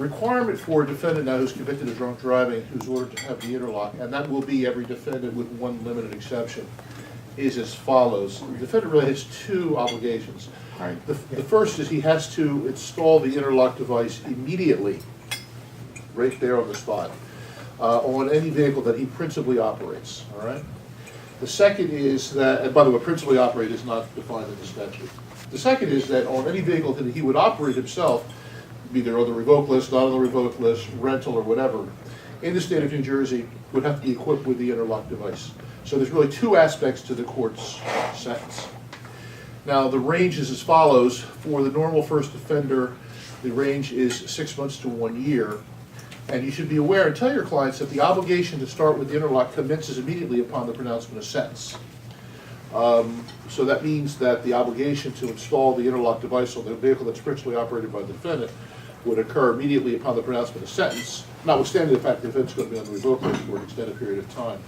Requirement for a defendant now who's convicted of drunk driving, who's ordered to have the interlock, and that will be every defendant with one limited exception, is as follows. The defendant really has two obligations. The first is he has to install the interlock device immediately, right there on the spot, on any vehicle that he principally operates, all right? The second is that, and by the way, principally operate is not defined in the statute. The second is that on any vehicle that he would operate himself, either on the revoked list, not on the revoked list, rental or whatever, in the state of New Jersey, would have to be equipped with the interlock device. So there's really two aspects to the court's sentence. Now the range is as follows. For the normal first offender, the range is 6 months to 1 year. And you should be aware and tell your clients that the obligation to start with the interlock commences immediately upon the pronouncement of sentence. So that means that the obligation to install the interlock device on the vehicle that's principally operated by the defendant would occur immediately upon the pronouncement of sentence, notwithstanding the fact that the defendant's going to be on the revoked list for an extended period of time.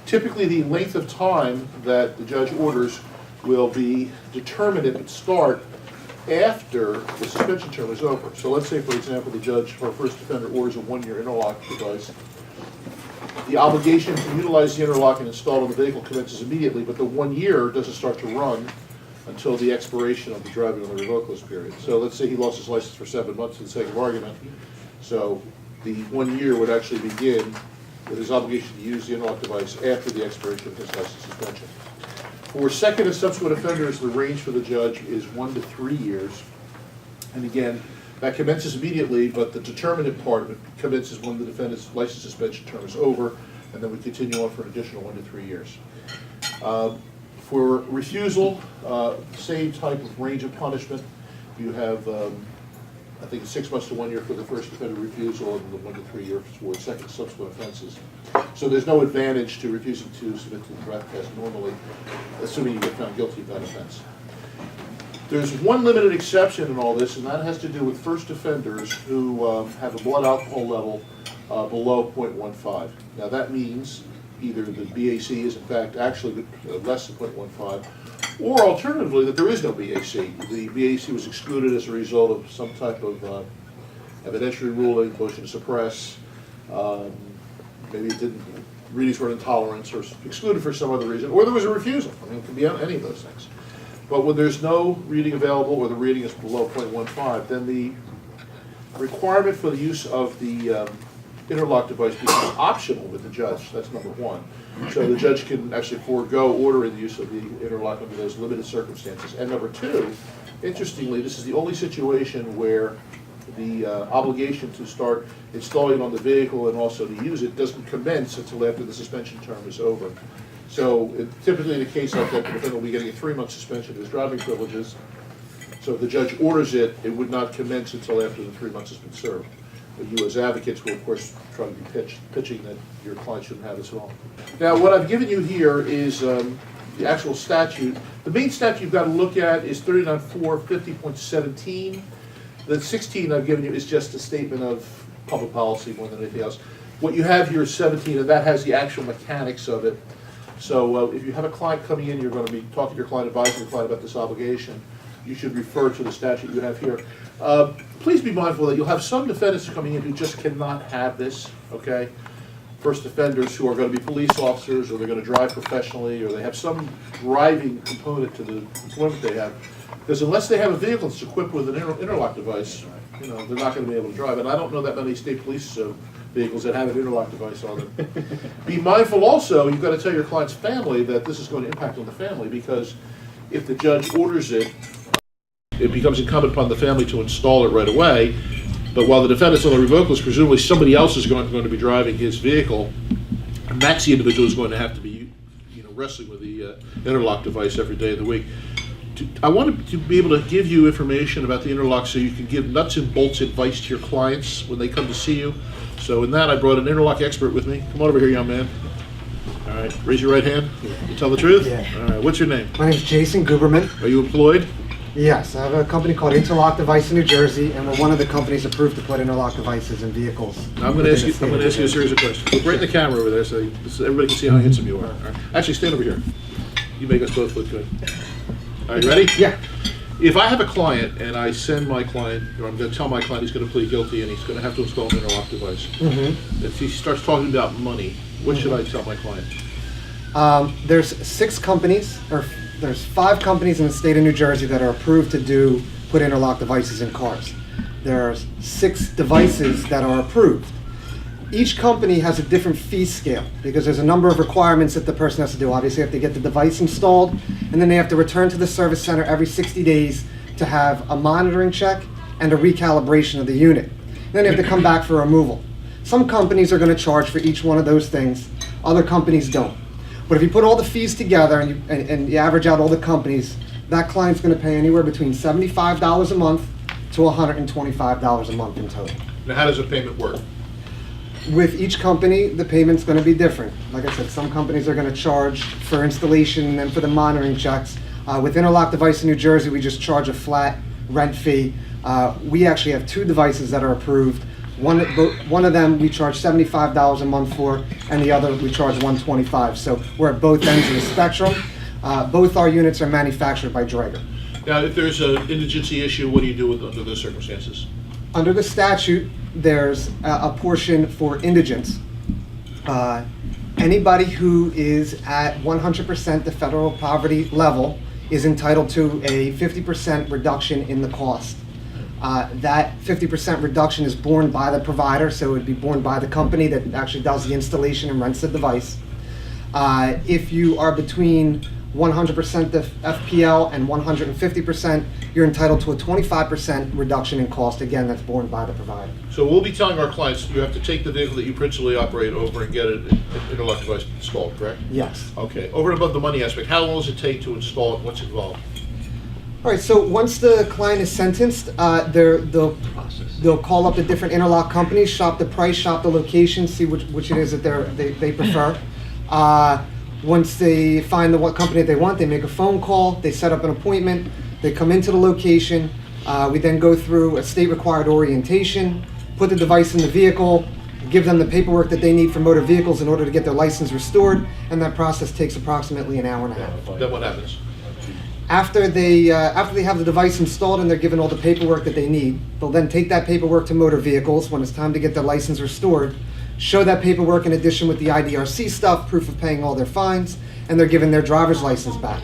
Typically, the length of time that the judge orders will be determined at its start after the suspension term is over. So let's say, for example, the judge for a first offender orders a 1-year interlock device. The obligation to utilize the interlock and install it on the vehicle commences immediately, but the 1 year doesn't start to run until the expiration of the driving on the revoked list period. So let's say he lost his license for 7 months for the sake of argument. So the 1 year would actually begin with his obligation to use the interlock device after the expiration of his license suspension. For second and subsequent offenders, the range for the judge is 1 to 3 years. And again, that commences immediately, but the determinant part of it commences when the defendant's license suspension term is over, and then we continue on for an additional 1 to 3 years. For refusal, same type of range of punishment. You have, I think, 6 months to 1 year for the first offender refusal, and the 1 to 3 years for second subsequent offenses. So there's no advantage to refusing to submit to the breath test normally, assuming you get found guilty of that offense. There's one limited exception in all this, and that has to do with first offenders who have a blood alcohol level below 0.15. Now that means either the BAC is in fact actually less than 0.15, or alternatively that there is no BAC. The BAC was excluded as a result of some type of evidentiary ruling, motion to suppress, maybe it didn't, readings were intolerance, or excluded for some other reason, or there was a refusal. I mean, it could be any of those things. But when there's no reading available, or the reading is below 0.15, then the requirement for the use of the interlock device becomes optional with the judge. That's number one. So the judge can actually forego ordering the use of the interlock under those limited circumstances. And number two, interestingly, this is the only situation where the obligation to start installing it on the vehicle and also to use it doesn't commence until after the suspension term is over. So typically in a case like that, the defendant will be getting a 3-month suspension of his driving privileges. So if the judge orders it, it would not commence until after the 3 months has been served. But you as advocates will of course try to be pitching that your client shouldn't have as well. Now what I've given you here is the actual statute. The main statute you've got to look at is 39.450.17. The 16 I've given you is just a statement of public policy more than anything else. What you have here is 17, and that has the actual mechanics of it. So if you have a client coming in, you're going to be talking to your client, advising your client about this obligation, you should refer to the statute you have here. Please be mindful that you'll have some defendants coming in who just cannot have this, okay? First offenders who are going to be police officers, or they're going to drive professionally, or they have some driving component to the employment they have. Because unless they have a vehicle that's equipped with an interlock device, you know, they're not going to be able to drive. And I don't know that many state police vehicles that have an interlock device on them. Be mindful also, you've got to tell your client's family that this is going to impact on the family, because if the judge orders it, it becomes incumbent upon the family to install it right away. But while the defendant's on the revoked list, presumably somebody else is going to be driving his vehicle, and that's the individual who's going to have to be, you know, wrestling with the interlock device every day of the week. I wanted to be able to give you information about the interlock so you can give nuts and bolts advice to your clients when they come to see you. So in that, I brought an interlock expert with me. Come on over here, young man. All right, raise your right hand. You tell the truth? Yeah. All right, what's your name? My name is Jason Guberman. Are you employed? Yes, I have a company called Interlock Device in New Jersey, and we're one of the companies approved to put interlock devices in vehicles. Now, I'm going to ask you a series of questions. Look right in the camera over there so everybody can see how handsome you are. All right. Actually, stand over here. You make us both look good. Are you ready? Yeah. If I have a client and I send my client, or I'm going to tell my client he's going to plead guilty and he's going to have to install an interlock device, if he starts talking about money, what should I tell my client? There's 6 companies, or there's 5 companies in the state of New Jersey that are approved to put interlock devices in cars. There are 6 devices that are approved. Each company has a different fee scale because there's a number of requirements that the person has to do. Obviously, they have to get the device installed, and then they have to return to the service center every 60 days to have a monitoring check and a recalibration of the unit. Then they have to come back for removal. Some companies are going to charge for each one of those things. Other companies don't. But if you put all the fees together and you average out all the companies, that client's going to pay anywhere between $75 a month to $125 a month in total. Now, how does the payment work? With each company, the payment's going to be different. Like I said, some companies are going to charge for installation and then for the monitoring checks. With Interlock Device in New Jersey, we just charge a flat rent fee. We actually have 2 devices that are approved. One of them we charge $75 a month for, and the other we charge $125. So we're at both ends of the spectrum. Both our units are manufactured by Draeger. Now, if there's an indigency issue, what do you do under those circumstances? Under the statute, there's a portion for indigents. Anybody who is at 100% the federal poverty level is entitled to a 50% reduction in the cost. That 50% reduction is borne by the provider, so it would be borne by the company that actually does the installation and rents the device. If you are between 100% the FPL and 150%, you're entitled to a 25% reduction in cost. Again, that's borne by the provider. So we'll be telling our clients, you have to take the vehicle that you principally operate over and get an interlock device installed, correct? Yes. Okay. Over and above the money aspect, how long does it take to install it? What's involved? All right, so once the client is sentenced, they'll call up the different interlock companies, shop the price, shop the location, see which it is that they prefer. Once they find what company they want, they make a phone call, they set up an appointment, they come into the location, we then go through a state-required orientation, put the device in the vehicle, give them the paperwork that they need for motor vehicles in order to get their license restored, and that process takes approximately an hour and a half. Then what happens? After they have the device installed and they're given all the paperwork that they need, they'll then take that paperwork to motor vehicles when it's time to get their license restored, show that paperwork in addition with the IDRC stuff, proof of paying all their fines, and they're given their driver's license back.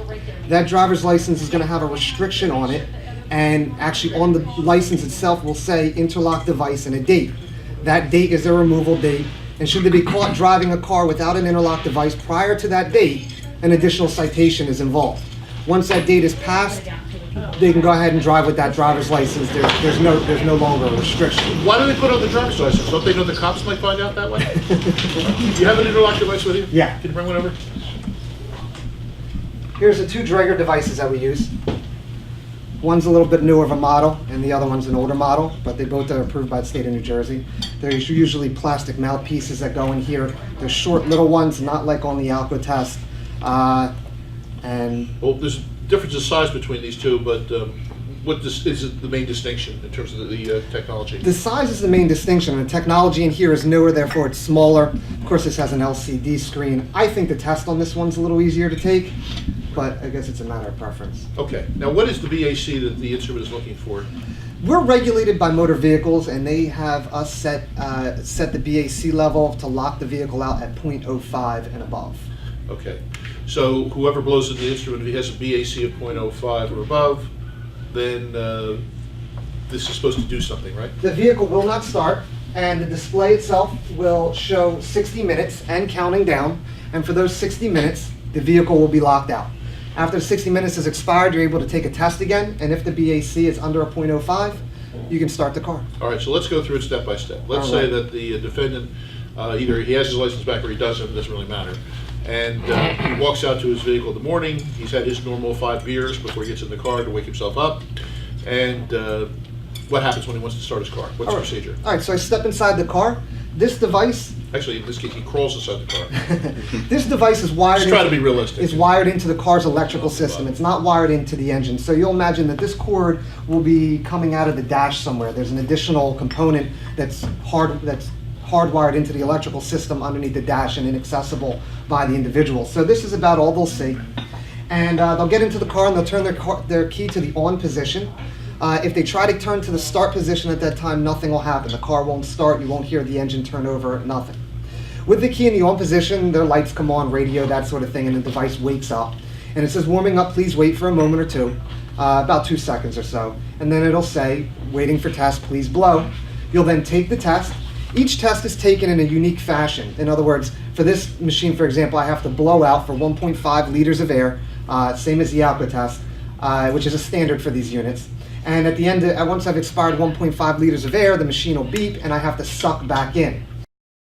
That driver's license is going to have a restriction on it, and actually on the license itself will say interlock device and a date. That date is their removal date, and should they be caught driving a car without an interlock device prior to that date, an additional citation is involved. Once that date is passed, they can go ahead and drive with that driver's license. There's no longer a restriction. Why do they put on the driver's license? Don't they know the cops might find out that way? You have an interlock device with you? Yeah. Can you bring one over? Here's the 2 Draeger devices that we use. One's a little bit newer of a model, and the other one's an older model, but they both are approved by the state of New Jersey. There's usually plastic mouthpieces that go in here. They're short little ones, not like on the Alcotest. Well, there's difference in size between these two, but what is the main distinction in terms of the technology? The size is the main distinction, and the technology in here is newer, therefore it's smaller. Of course, this has an LCD screen. I think the test on this one's a little easier to take, but I guess it's a matter of preference. Okay. Now, what is the BAC that the instrument is looking for? We're regulated by motor vehicles, and they have us set the BAC level to lock the vehicle out at 0.05 and above. Okay. So whoever blows in the instrument, if he has a BAC of 0.05 or above, then this is supposed to do something, right? The vehicle will not start, and the display itself will show 60 minutes and counting down, and for those 60 minutes, the vehicle will be locked out. After the 60 minutes has expired, you're able to take a test again, and if the BAC is under a 0.05, you can start the car. All right, so let's go through it step by step. Let's say that the defendant, either he has his license back or he doesn't, it doesn't really matter. And he walks out to his vehicle in the morning. He's had his normal 5 beers before he gets in the car to wake himself up. And what happens when he wants to start his car? What's the procedure? All right, so I step inside the car. This device... Actually, in this case, he crawls inside the car. This device is wired... Just try to be realistic. Is wired into the car's electrical system. It's not wired into the engine. So you'll imagine that this cord will be coming out of the dash somewhere. There's an additional component that's hardwired into the electrical system underneath the dash and inaccessible by the individual. So this is about all they'll see. and they'll get into the car and they'll turn their key to the on position. If they try to turn to the start position at that time, nothing will happen. The car won't start, you won't hear the engine turn over, nothing. With the key in the on position, their lights come on, radio, that sort of thing, and the device wakes up. And it says, warming up, please wait for a moment or two, about 2 seconds or so. And then it'll say, waiting for test, please blow. You'll then take the test. Each test is taken in a unique fashion. In other words, for this machine, for example, I have to blow out for 1.5 liters of air, same as the alco test, which is a standard for these units. And at the end, once I've expired 1.5 liters of air, the machine will beep and I have to suck back in.